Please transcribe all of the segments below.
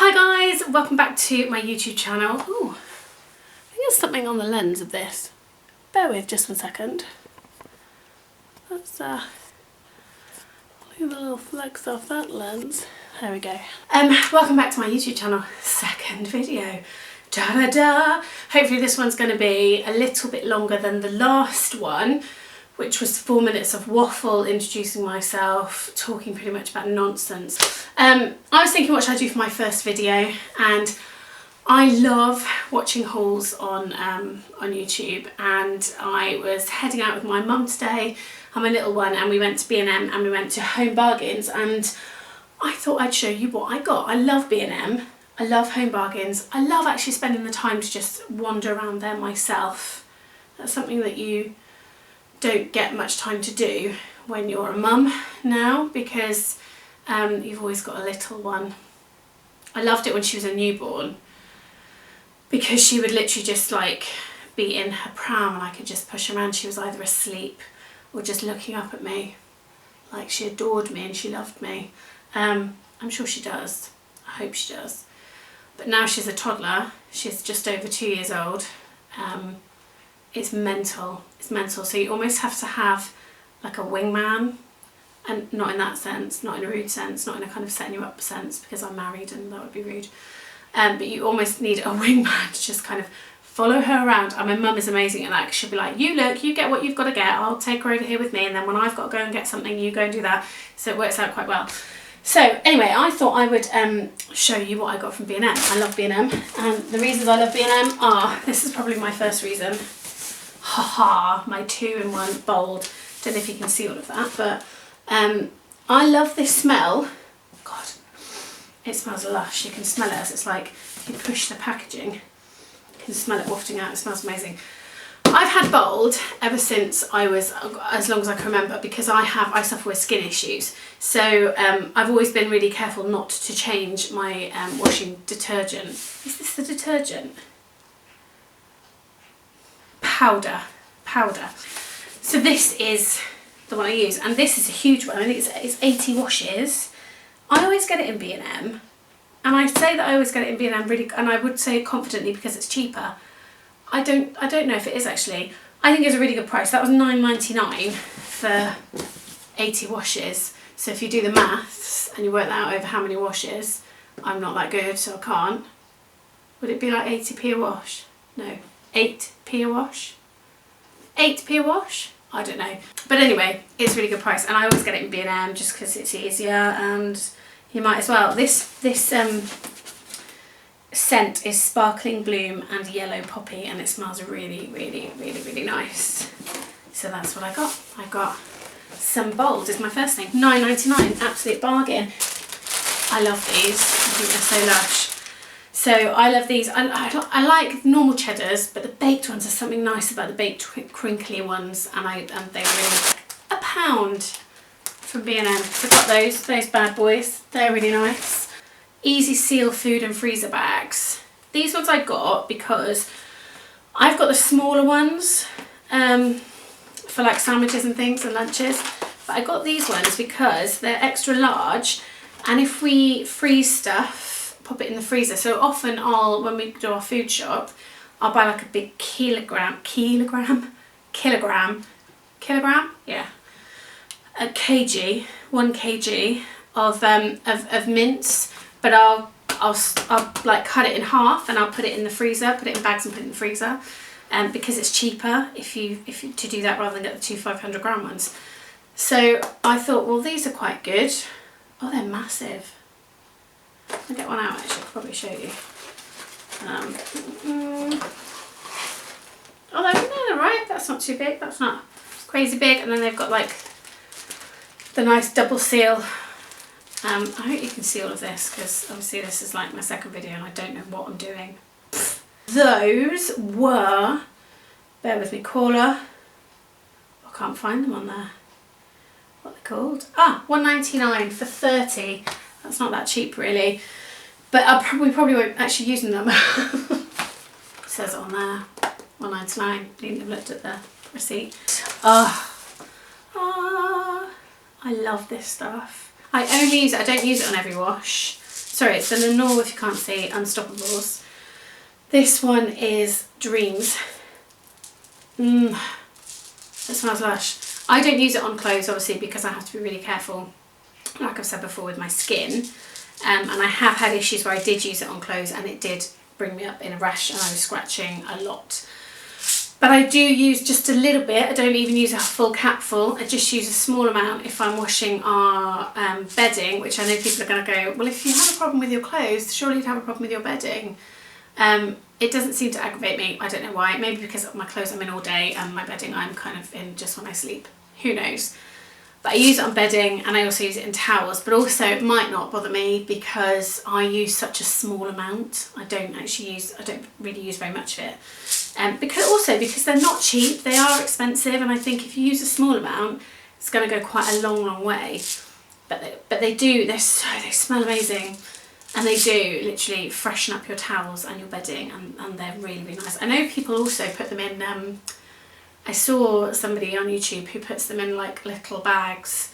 Hi guys, welcome back to my YouTube channel. Ooh, I think there's something on the lens of this. Bear with just 1 second. Let's look at the little flecks off that lens. There we go. Welcome back to my YouTube channel. Second video. Da-da-da! Hopefully this one's going to be a little bit longer than the last one, which was 4 minutes of waffle, introducing myself, talking pretty much about nonsense. I was thinking what should I do for my first video, and I love watching hauls on YouTube, and I was heading out with my mum today and my little one, and we went to B&M and we went to Home Bargains, and I thought I'd show you what I got. I love B&M, I love Home Bargains, I love actually spending the time to just wander around there myself. That's something that you don't get much time to do when you're a mum now, because you've always got a little one. I loved it when she was a newborn, because she would literally just like be in her pram and I could just push her around. She was either asleep or just looking up at me like she adored me and she loved me. I'm sure she does. I hope she does. But now she's a toddler. She's just over 2 years old. It's mental. It's mental. So you almost have to have like a wingman, and not in that sense, not in a rude sense, not in a kind of setting you up sense, because I'm married and that would be rude. But you almost need a wingman to just kind of follow her around. And my mum is amazing at that, because she'll be like, you look, you get what you've got to get, I'll take her over here with me, and then when I've got to go and get something, you go and do that. So it works out quite well. So anyway, I thought I would show you what I got from B&M. I love B&M, and the reasons I love B&M are, this is probably my first reason. Haha, my 2-in-1 bold. Don't know if you can see all of that, but I love this smell. God, it smells lush. You can smell it as it's like, if you push the packaging, you can smell it wafting out. It smells amazing. I've had bold ever since I was, as long as I can remember, because I suffer with skin issues. So I've always been really careful not to change my washing detergent. Is this the detergent? Powder. So this is the one I use, and this is a huge one. I think it's 80 washes. I always get it in B&M, and I say that I always get it in B&M really, and I would say confidently because it's cheaper. I don't know if it is actually. I think it's a really good price. That was £9.99 for 80 washes. So if you do the maths and you work that out over how many washes, I'm not that good, so I can't. Would it be like 80p a wash? No, 8p a wash? 8p a wash? I don't know. But anyway, it's a really good price, and I always get it in B&M just because it's easier, and you might as well. This scent is Sparkling Bloom and Yellow Poppy, and it smells really, really, really, really nice. So that's what I got. I got some bold is my first thing. £9.99, absolute bargain. I love these. I think they're so lush. So I love these. I like normal cheddars, but the baked ones, there's something nice about the baked crinkly ones, and they were really £1 from B&M. So I've got those bad boys. They're really nice. Easy seal food and freezer bags. These ones I got because I've got the smaller ones for like sandwiches and things and lunches, but I got these ones because they're extra large, and if we freeze stuff, pop it in the freezer. So often when we do our food shop, I'll buy like a big kilogram, yeah, a kg, 1 kg of mince. But I'll like cut it in half, and I'll put it in the freezer, put it in bags and put it in the freezer, because it's cheaper if you to do that rather than get the 2 500-gram ones. So I thought, well, these are quite good. Oh, they're massive. I'll get one out actually. I could probably show you. Oh, they're right. That's not too big. That's not crazy big. And then they've got like the nice double seal. I hope you can see all of this, because obviously this is like my second video and I don't know what I'm doing. Those were, bear with me, Caller. I can't find them on there. What they're called? Ah, £1.99 for 30. That's not that cheap really, but we probably won't actually use them. It says it on there, £1.99. Needn't have looked at the receipt. I love this stuff. I only use it, I don't use it on every wash. So Sorry, it's the Lenore, if you can't see, Unstoppables. This one is Dreams. It smells lush. I don't use it on clothes, obviously, because I have to be really careful, like I've said before, with my skin. And I have had issues where I did use it on clothes and it did bring me up in a rash and I was scratching a lot. But I do use just a little bit. I don't even use a full capful. I just use a small amount if I'm washing our bedding, which I know people are going to go, well, if you have a problem with your clothes, surely you'd have a problem with your bedding. It doesn't seem to aggravate me. I don't know why. Maybe because of my clothes I'm in all day and my bedding I'm kind of in just when I sleep. Who knows? But I use it on bedding and I also use it in towels, but also it might not bother me because I use such a small amount. I don't really use very much of it. Because they're not cheap, they are expensive, and I think if you use a small amount, it's going to go quite a long way. But they smell amazing, and they do literally freshen up your towels and your bedding, and they're really, really nice. I know people also put them in, I saw somebody on YouTube who puts them in like little bags,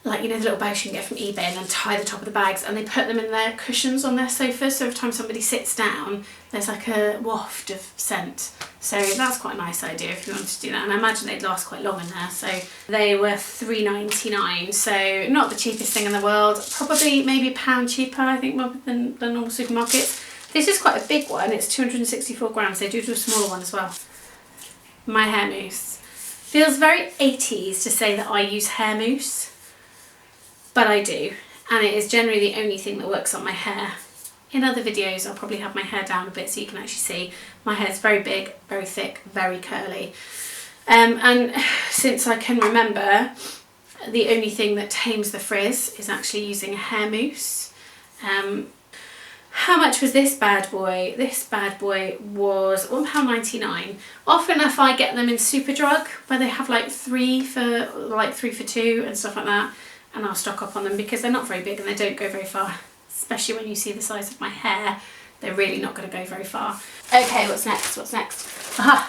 like, you know, the little bags you can get from eBay, and then tie the top of the bags, and they put them in their cushions on their sofa, so every time somebody sits down there's like a waft of scent. So that's quite a nice idea if you wanted to do that, and I imagine they'd last quite long in there. So they were £3.99, so not the cheapest thing in the world, probably maybe £1 cheaper I think than normal supermarkets. This is quite a big one, it's 264 grams, they do a smaller one as well. My hair mousse. Feels very 80s to say that I use hair mousse, but I do, and it is generally the only thing that works on my hair. In other videos I'll probably have my hair down a bit so you can actually see. My hair is very big, very thick, very curly, and since I can remember, the only thing that tames the frizz is actually using a hair mousse. How much was this bad boy? This bad boy was £1.99. Often enough I get them in Superdrug where they have like three for 2 and stuff like that, and I'll stock up on them because they're not very big and they don't go very far. Especially when you see the size of my hair, they're really not going to go very far. Okay, what's next? Aha!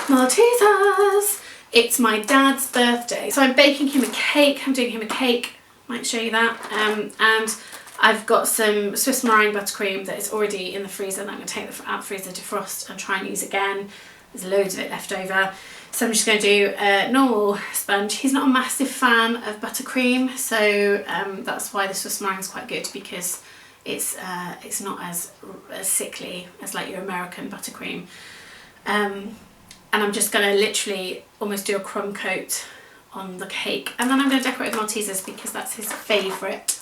Maltesers! It's my dad's birthday, so I'm baking him a cake. I'm doing him a cake, might show you that. And I've got some Swiss meringue buttercream that is already in the freezer, and I'm going to take it out of the freezer to defrost and try and use again. There's loads of it left over. So I'm just going to do a normal sponge. He's not a massive fan of buttercream, so that's why the Swiss meringue is quite good, because it's not as sickly as like your American buttercream. And I'm just going to literally almost do a crumb coat on the cake, and then I'm going to decorate with Maltesers because that's his favourite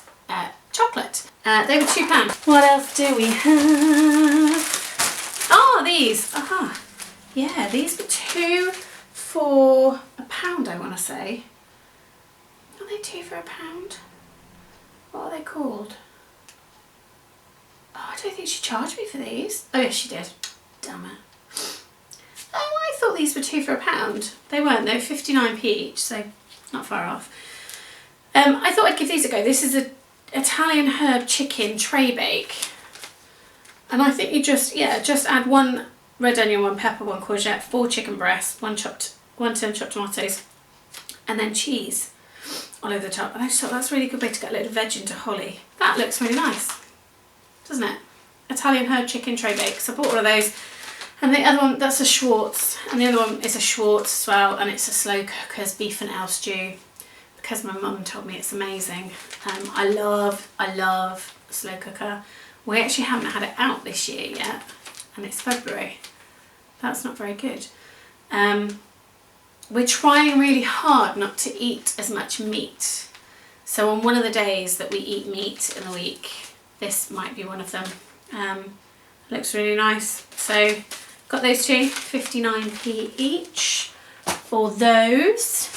chocolate. They were £2. What else do we have? Oh, these. Aha. Yeah, these were 2 for £1, I want to say. Are they 2 for £1? What are they called? Oh, I don't think she charged me for these. Oh yes, she did. Damn it. Oh, I thought these were 2 for £1. They weren't, they were 59p each, so not far off. I thought I'd give these a go. This is a Italian herb chicken tray bake. And I think you just add 1 red onion, 1 pepper, 1 courgette, 4 chicken breasts, 1 tin chopped tomatoes, and then cheese all over the top. And I just thought that's a really good way to get a little veg into holly. That looks really nice, doesn't it? Italian herb chicken tray bake. So I bought one of those. And the other one, that's a Schwartz, and the other one is a Schwartz as well, and it's a slow cooker's beef and ale stew, because my mum told me it's amazing. I love a slow cooker. We actually haven't had it out this year yet, and it's February. That's not very good. We're trying really hard not to eat as much meat. So on one of the days that we eat meat in the week, this might be one of them. Looks really nice. So got those two, 59p each for those.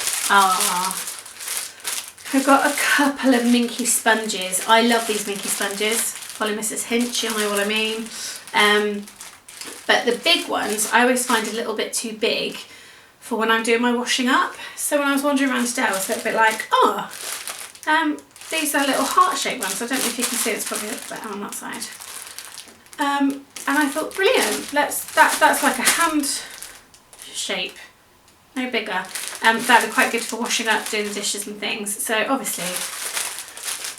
I've got a couple of Minky sponges. I love these Minky sponges. Follow Mrs. Hinch, you'll know what I mean. But the big ones I always find a little bit too big for when I'm doing my washing up. So when I was wandering around today, I was a little bit like, these are little heart-shaped ones. I don't know if you can see, it's probably a bit better on that side. And I thought, brilliant, that's like a hand shape, no bigger. That'd be quite good for washing up, doing the dishes and things. So obviously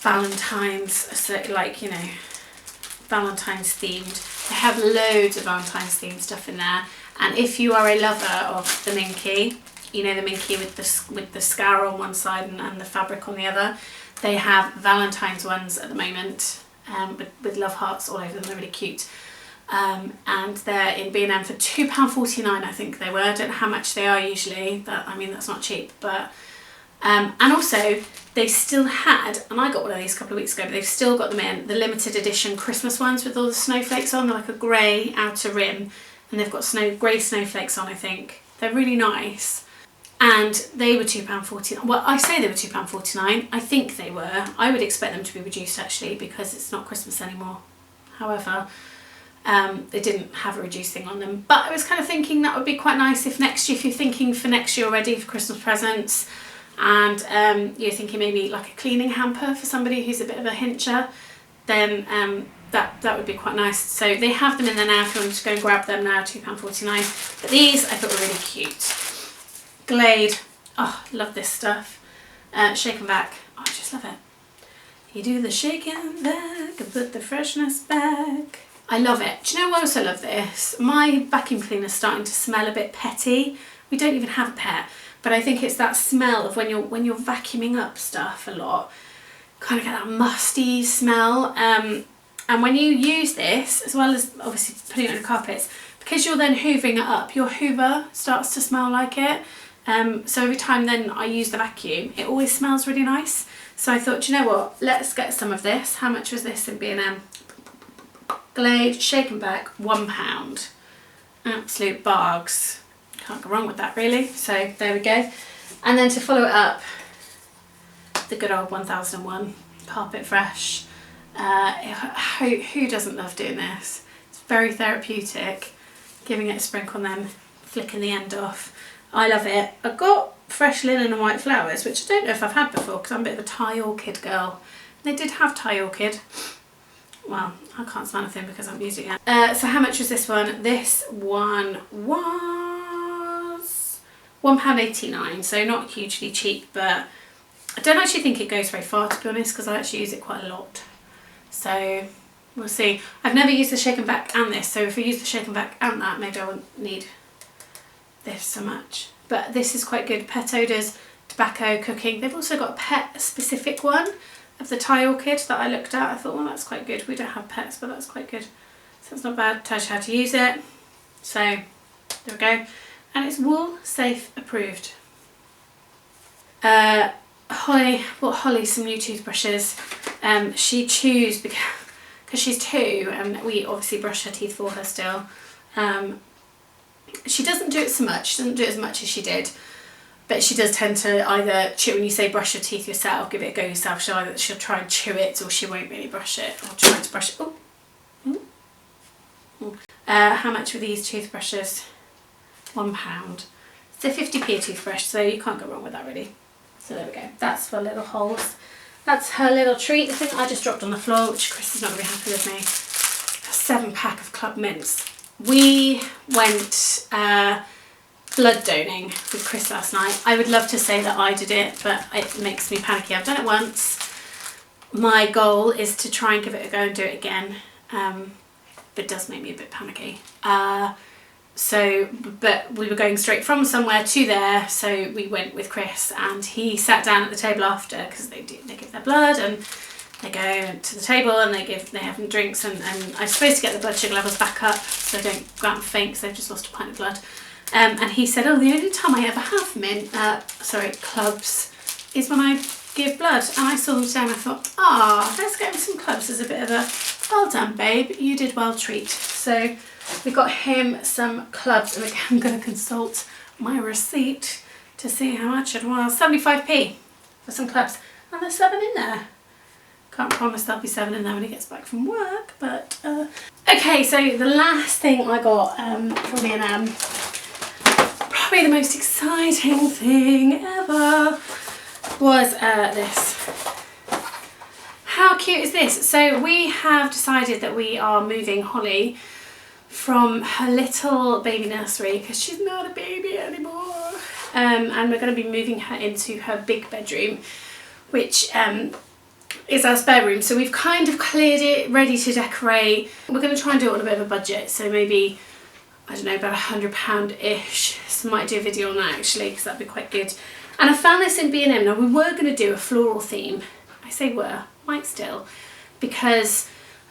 Valentine's, so like, you know, Valentine's themed. They have loads of Valentine's themed stuff in there. And if you are a lover of the Minky, you know, the Minky with the scar on one side and the fabric on the other, they have Valentine's ones at the moment, with love hearts all over them. They're really cute. And they're in B&M for £2.49, I think they were. I don't know how much they are usually. I mean, that's not cheap, but and also they still had, and I got one of these a couple of weeks ago, but they've still got them in the limited edition Christmas ones with all the snowflakes on. They're like a grey outer rim, and they've got grey snowflakes on, I think. They're really nice. And they were £2.49. Well, I say they were £2.49. I think they were. I would expect them to be reduced actually, because it's not Christmas anymore. However, they didn't have a reduced thing on them. But I was kind of thinking that would be quite nice if next year, if you're thinking for next year already for Christmas presents, and you're thinking maybe like a cleaning hamper for somebody who's a bit of a hincher, then that would be quite nice. So they have them in there now if you want to go and grab them now, £2.49. But these I thought were really cute. Glade, oh, love this stuff. Shake and back, oh, I just love it. You do the shake and back and put the freshness back. I love it. Do you know what I also love this? My vacuum cleaner's starting to smell a bit petty. We don't even have a pet, but I think it's that smell of when you're vacuuming up stuff a lot, kind of get that musty smell. And when you use this, as well as obviously putting it on the carpets, because you're then hoovering it up, your hoover starts to smell like it. So every time then I use the vacuum, it always smells really nice. So I thought, you know what, let's get some of this. How much was this in B&M? Glade Shake and Back, £1. Absolute bargs. Can't go wrong with that really. So there we go. And then to follow it up, the good old 1001 Carpet Fresh. Who doesn't love doing this? It's very therapeutic. Giving it a sprinkle and then flicking the end off. I love it. I've got fresh linen and white flowers, which I don't know if I've had before because I'm a bit of a Thai orchid girl. They did have Thai orchid. Well, I can't smell anything because I haven't used it yet. So how much was this one? This one was £1.89, so not hugely cheap, but I don't actually think it goes very far, to be honest, because I actually use it quite a lot. So we'll see. I've never used the Shake and Back and this, so if I use the Shake and Back and that, maybe I won't need this so much. But this is quite good. Pet odours, tobacco, cooking. They've also got a pet specific one of the Thai orchid that I looked at. I thought, well, that's quite good. We don't have pets, but that's quite good. So it's not bad. Tells you how to use it. So there we go. And it's wool safe approved. Holly bought Holly some new toothbrushes. She chews because she's 2 and we obviously brush her teeth for her still. She doesn't do it so much. She doesn't do it as much as she did. But she does tend to either chew, when you say brush your teeth yourself, give it a go yourself, she'll try and chew it or she won't really brush it, or try to brush it. Oh. Ooh. How much were these toothbrushes? £1. It's a 50p a toothbrush, so you can't go wrong with that really. So there we go. That's for little holes. That's her little treat. The thing I just dropped on the floor, which Chris is not going to be happy with me. A 7-pack of Club Mints. We went blood donating with Chris last night. I would love to say that I did it, but it makes me panicky. I've done it once. My goal is to try and give it a go and do it again, but it does make me a bit panicky. But we were going straight from somewhere to there, so we went with Chris, and he sat down at the table after, because they give their blood and they go to the table and they have them drinks, and I'm supposed to get the blood sugar levels back up so they don't go out and faint because they've just lost a pint of blood. And he said, oh, the only time I ever have clubs is when I give blood. And I saw them today and I thought, let's get him some clubs as a bit of a, well done babe, you did well treat. So we got him some clubs, and again I'm going to consult my receipt to see how much it was. 75p for some clubs, and there's 7 in there. Can't promise there'll be 7 in there when he gets back from work, but okay, so the last thing I got from B&M, probably the most exciting thing ever, was this. How cute is this? So we have decided that we are moving Holly from her little baby nursery, because she's not a baby anymore, and we're going to be moving her into her big bedroom, which is our spare room. So we've kind of cleared it, ready to decorate. We're going to try and do it on a bit of a budget. So maybe, I don't know, about £100-ish. So I might do a video on that actually, because that'd be quite good. And I found this in B&M. Now we were going to do a floral theme. I say were, might still, because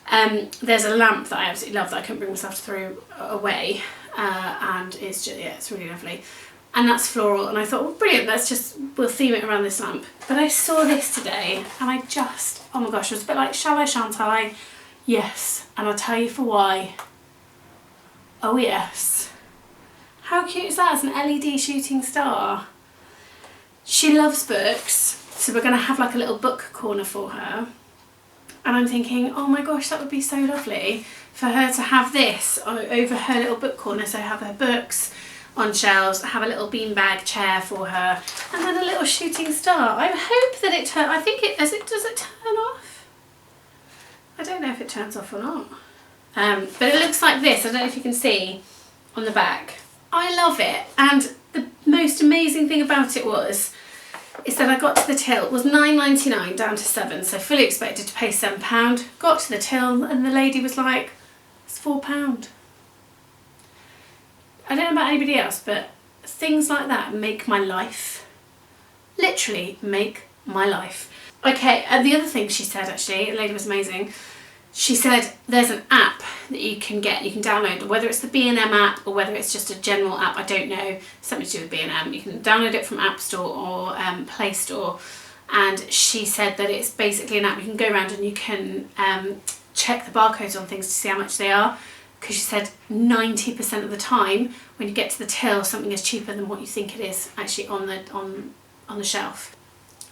there's a lamp that I absolutely love that I couldn't bring myself to throw away. And it's just, yeah, it's really lovely. And that's floral, and I thought, well, brilliant, we'll theme it around this lamp. But I saw this today, and I just, oh my gosh, I was a bit like, shall I, shan't I? Yes, and I'll tell you for why. Oh yes. How cute is that as an LED shooting star? She loves books, so we're going to have like a little book corner for her. And I'm thinking, oh my gosh, that would be so lovely for her to have this over her little book corner, so have her books on shelves, have a little beanbag chair for her, and then a little shooting star. I hope that it turns, I think it, does it turn off? I don't know if it turns off or not. But it looks like this, I don't know if you can see on the back. I love it, and the most amazing thing about it is that I got to the till. It was £9.99 down to £7, so fully expected to pay £7. Got to the till and the lady was like, it's £4. I don't know about anybody else, but things like that make my life. Literally make my life. Okay, and the other thing she said actually, the lady was amazing. She said there's an app that you can get, you can download, whether it's the B&M app or whether it's just a general app, I don't know, something to do with B&M. You can download it from App Store or Play Store. And she said that it's basically an app you can go around and you can check the barcodes on things to see how much they are. Because she said 90% of the time when you get to the till, something is cheaper than what you think it is actually on the shelf.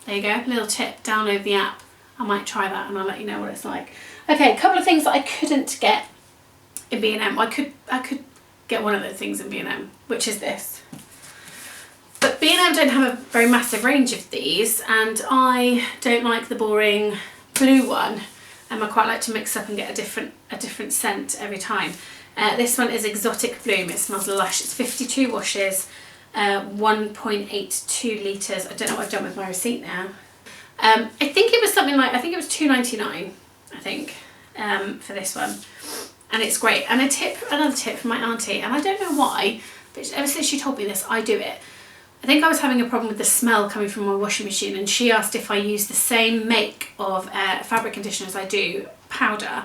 There you go, little tip, download the app. I might try that and I'll let you know what it's like. Okay, a couple of things that I couldn't get in B&M. I could get one of those things in B&M, which is this. But B&M don't have a very massive range of these, and I don't like the boring blue one. I quite like to mix up and get a different scent every time. This one is Exotic Bloom. It smells lush. It's 52 washes, 1.82 litres. I don't know what I've done with my receipt now. I think it was something like, I think it was £2.99, I think, for this one. And it's great. And another tip from my auntie, and I don't know why, but ever since she told me this, I do it. I think I was having a problem with the smell coming from my washing machine, and she asked if I use the same make of fabric conditioner as I do powder,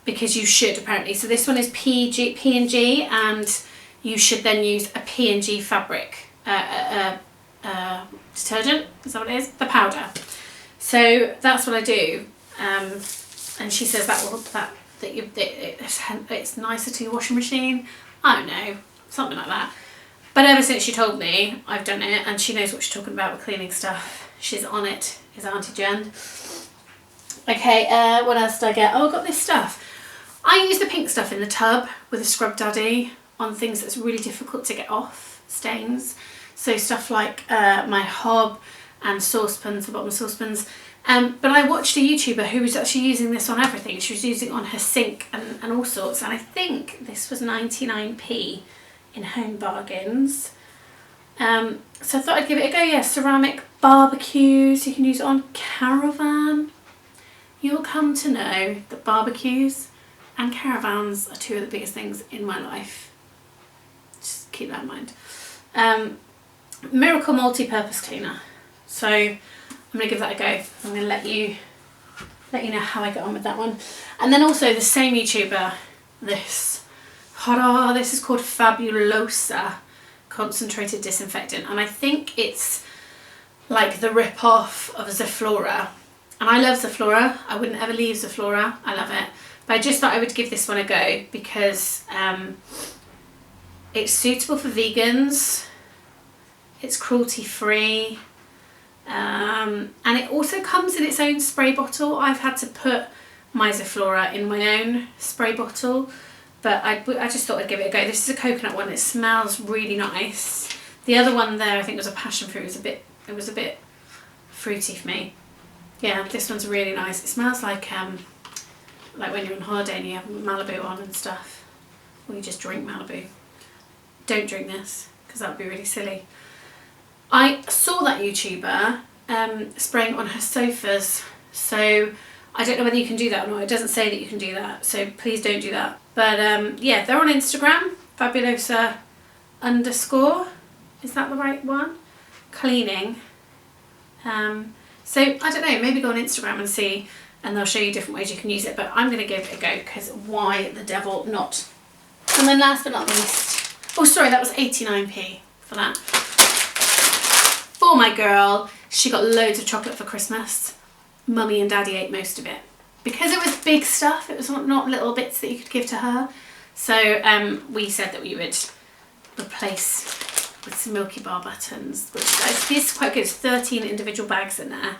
because you should apparently. So this one is P&G, and you should then use a P&G fabric detergent, is that what it is? The powder. So that's what I do, and she says it's nicer to your washing machine. I don't know, something like that. But ever since she told me, I've done it, and she knows what she's talking about with cleaning stuff. She's on it, is Auntie Jen. Okay, what else did I get? Oh, I got this stuff. I use the pink stuff in the tub with a Scrub Daddy on things that's really difficult to get off, stains. So stuff like my hob and saucepans, the bottom of saucepans. But I watched a YouTuber who was actually using this on everything. She was using it on her sink and all sorts. And I think this was 99p in Home Bargains. So I thought I'd give it a go. Yeah, ceramic barbecues. You can use it on caravan. You'll come to know that barbecues and caravans are two of the biggest things in my life. Just keep that in mind. Miracle multi-purpose cleaner. So I'm going to give that a go. I'm going to let you know how I get on with that one. And then also the same YouTuber, this is called Fabulosa Concentrated Disinfectant, and I think it's like the rip-off of Zaflora. And I love Zaflora. I wouldn't ever leave Zaflora. I love it. But I just thought I would give this one a go because it's suitable for vegans. It's cruelty-free. And it also comes in its own spray bottle. I've had to put my Zaflora in my own spray bottle, but I just thought I'd give it a go. This is a coconut one. It smells really nice. The other one there, I think, was a passion fruit. It was a bit fruity for me. Yeah, this one's really nice. It smells like when you're on holiday and you have Malibu on and stuff, or you just drink Malibu. Don't drink this because that would be really silly. I saw that YouTuber spraying on her sofas So I don't know whether you can do that or not. It doesn't say that you can do that, so please don't do that. But yeah, they're on Instagram, fabulosa_, is that the right one? Cleaning. So I don't know, maybe go on Instagram and see, and they'll show you different ways you can use it, but I'm going to give it a go, because why the devil not? And then last but not least, oh sorry, that was 89p for that. For my girl, she got loads of chocolate for Christmas. Mummy and Daddy ate most of it. Because it was big stuff, it was not little bits that you could give to her. So we said that we would replace with some Milky Bar buttons, which this is quite good. It's 13 individual bags in there.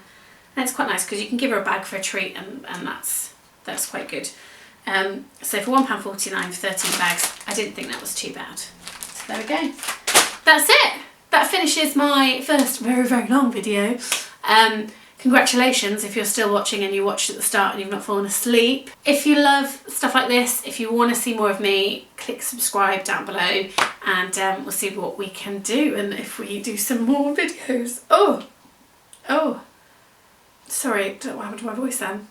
And it's quite nice because you can give her a bag for a treat, and that's quite good. So for £1.49 for 13 bags, I didn't think that was too bad. So there we go. That's it. That finishes my first very, very long video. Congratulations if you're still watching and you watched at the start and you've not fallen asleep. If you love stuff like this, if you want to see more of me, click subscribe down below, and we'll see what we can do, and if we do some more videos. Oh, sorry, don't know what happened to my voice then.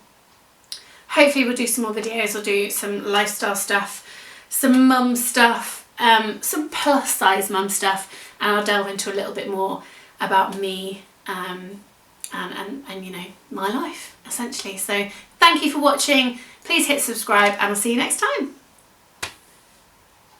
Hopefully we'll do some more videos. We'll do some lifestyle stuff, some mum stuff, some plus size mum stuff, and I'll delve into a little bit more about me and you know, my life essentially. So thank you for watching. Please hit subscribe, and I'll see you next time.